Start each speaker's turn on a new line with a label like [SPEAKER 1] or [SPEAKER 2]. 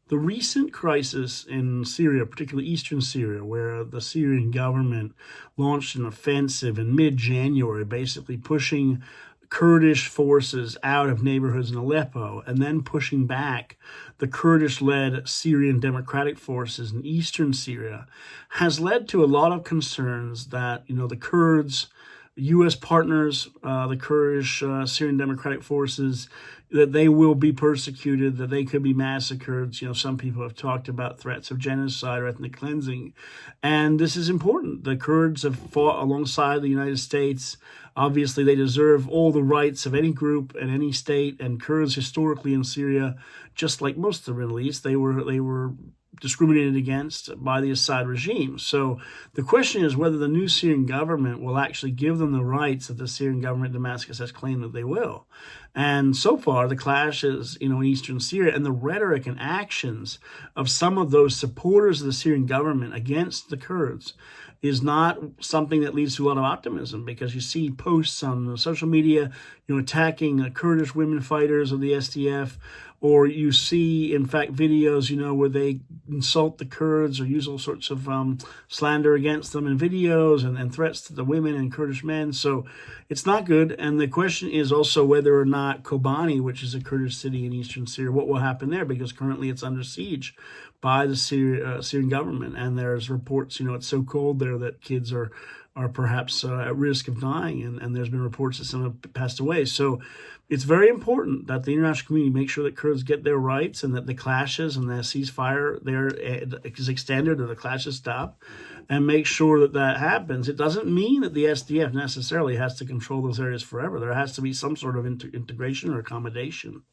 [SPEAKER 1] The recent crisis in Syria, particularly eastern Syria, where the Syrian government launched an offensive in mid-January, basically pushing Kurdish forces out of neighborhoods in Aleppo and then pushing back the Kurdish-led Syrian Democratic Forces in eastern Syria, has led to a lot of concerns that, the Kurds, U.S. partners, the Kurdish Syrian Democratic Forces, that they will be persecuted, that they could be massacred. Some people have talked about threats of genocide or ethnic cleansing. And this is important. The Kurds have fought alongside the United States. Obviously, they deserve all the rights of any group and any state. And Kurds historically in Syria, just like most of the Middle East, they were discriminated against by the Assad regime. So the question is whether the new Syrian government will actually give them the rights that the Syrian government in Damascus has claimed that they will. And so far, the clashes, in eastern Syria and the rhetoric and actions of some of those supporters of the Syrian government against the Kurds is not something that leads to a lot of optimism, because you see posts on social media, attacking Kurdish women fighters of the SDF, or you see, in fact, videos, where they insult the Kurds or use all sorts of slander against them in videos and threats to the women and Kurdish men. So it's not good. And the question is also whether or not Kobani, which is a Kurdish city in eastern Syria, what will happen there, because currently it's under siege by the Syrian government. And there's reports, it's so cold there that kids are perhaps at risk of dying. And there's been reports that some have passed away. So it's very important that the international community make sure that Kurds get their rights and that the clashes and the ceasefire there is extended or the clashes stop, and make sure that that happens. It doesn't mean that the SDF necessarily has to control those areas forever. There has to be some sort of integration or accommodation.